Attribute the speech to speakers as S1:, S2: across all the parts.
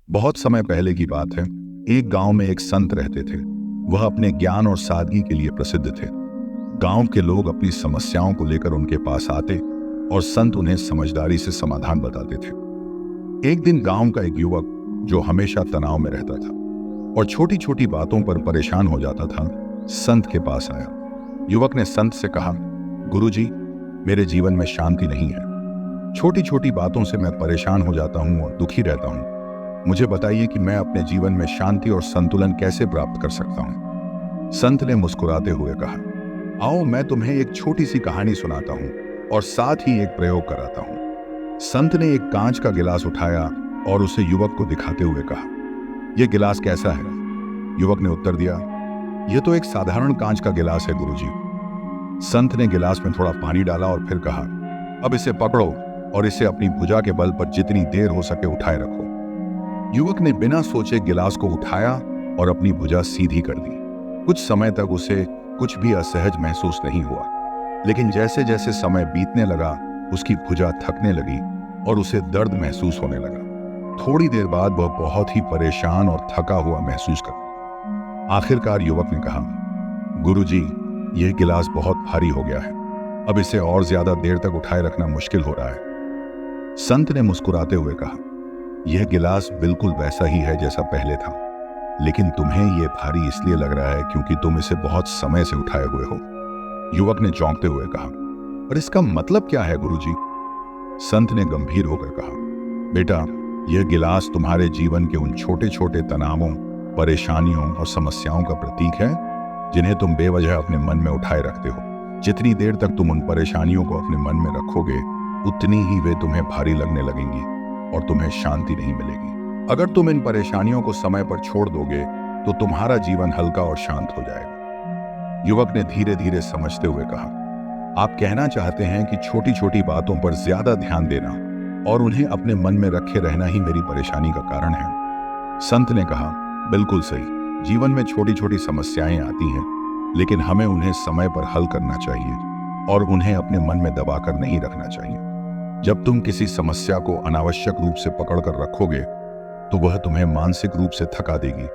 S1: बहुत समय पहले की बात है। एक गांव में एक संत रहते थे। वह अपने ज्ञान और सादगी के लिए प्रसिद्ध थे। गांव के लोग अपनी समस्याओं को लेकर उनके पास आते और संत उन्हें समझदारी से समाधान बताते थे। एक दिन गांव का एक युवक जो हमेशा तनाव में रहता था और छोटी छोटी बातों पर परेशान हो जाता था, संत के पास आया। युवक ने संत से कहा, गुरुजी, मेरे जीवन में शांति नहीं है। छोटी छोटी बातों से मैं परेशान हो जाता हूँ और दुखी रहता हूँ। मुझे बताइए कि मैं अपने जीवन में शांति और संतुलन कैसे प्राप्त कर सकता हूँ। संत ने मुस्कुराते हुए कहा, आओ मैं तुम्हें एक छोटी सी कहानी सुनाता हूँ और साथ ही एक प्रयोग कराता हूँ। संत ने एक कांच का गिलास उठाया और उसे युवक को दिखाते हुए कहा, यह गिलास कैसा है? युवक ने उत्तर दिया, यह तो एक साधारण कांच का गिलास है गुरुजी। संत ने गिलास में थोड़ा पानी डाला और फिर कहा, अब इसे पकड़ो और इसे अपनी भुजा के बल पर जितनी देर हो सके उठाए रखो। युवक ने बिना सोचे गिलास को उठाया और अपनी भुजा सीधी कर दी। कुछ समय तक उसे कुछ भी असहज महसूस नहीं हुआ, लेकिन जैसे जैसे समय बीतने लगा उसकी भुजा थकने लगी और उसे दर्द महसूस होने लगा। थोड़ी देर बाद वह बहुत ही परेशान और थका हुआ महसूस कर आखिरकार युवक ने कहा, गुरुजी, यह गिलास बहुत भारी हो गया है। अब इसे और ज्यादा देर तक उठाए रखना मुश्किल हो रहा है। संत ने मुस्कुराते हुए कहा, यह गिलास बिल्कुल वैसा ही है जैसा पहले था, लेकिन तुम्हें यह भारी इसलिए लग रहा है क्योंकि तुम इसे बहुत समय से उठाए हुए हो। युवक ने चौंकते हुए कहा, पर इसका मतलब क्या है गुरुजी? संत ने गंभीर होकर कहा, बेटा, यह गिलास तुम्हारे जीवन के उन छोटे छोटे तनावों, परेशानियों और समस्याओं का प्रतीक है जिन्हें तुम बेवजह अपने मन में उठाए रखते हो। जितनी देर तक तुम उन परेशानियों को अपने मन में रखोगे, उतनी ही वे तुम्हें भारी लगने लगेंगी और तुम्हें शांति नहीं मिलेगी। अगर तुम इन परेशानियों को समय पर छोड़ दोगे तो तुम्हारा जीवन हल्का और शांत हो जाएगा। युवक ने धीरे धीरे समझते हुए कहा, आप कहना चाहते हैं कि छोटी छोटी बातों पर ज्यादा ध्यान देना और उन्हें अपने मन में रखे रहना ही मेरी परेशानी का कारण है। संत ने कहा, बिल्कुल सही। जीवन में छोटी छोटी समस्याएं आती हैं, लेकिन हमें उन्हें समय पर हल करना चाहिए और उन्हें अपने मन में दबाकर नहीं रखना चाहिए। जब तुम किसी समस्या को अनावश्यक रूप से पकड़कर रखोगे तो वह तुम्हें मानसिक रूप से थका देगी,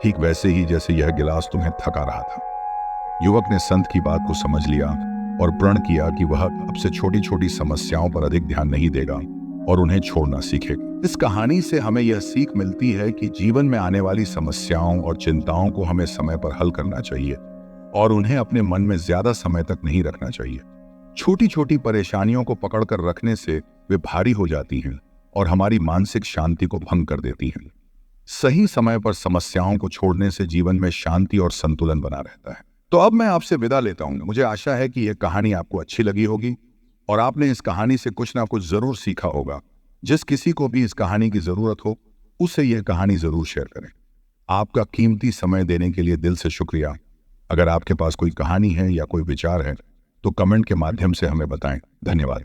S1: ठीक वैसे ही जैसे यह गिलास तुम्हें थका रहा था। युवक ने संत की बात को समझ लिया और प्रण किया कि वह अब से छोटी छोटी समस्याओं पर अधिक ध्यान नहीं देगा और उन्हें छोड़ना सीखेगा। इस कहानी से हमें यह सीख मिलती है कि जीवन में आने वाली समस्याओं और चिंताओं को हमें समय पर हल करना चाहिए और उन्हें अपने मन में ज्यादा समय तक नहीं रखना चाहिए। छोटी छोटी परेशानियों को पकड़कर रखने से वे भारी हो जाती हैं और हमारी मानसिक शांति को भंग कर देती हैं। सही समय पर समस्याओं को छोड़ने से जीवन में शांति और संतुलन बना रहता है। तो अब मैं आपसे विदा लेता हूं। मुझे आशा है कि यह कहानी आपको अच्छी लगी होगी और आपने इस कहानी से कुछ ना कुछ जरूर सीखा होगा। जिस किसी को भी इस कहानी की जरूरत हो, उससे यह कहानी जरूर शेयर करें। आपका कीमती समय देने के लिए दिल से शुक्रिया। अगर आपके पास कोई कहानी है या कोई विचार है तो कमेंट के माध्यम से हमें बताएं। धन्यवाद।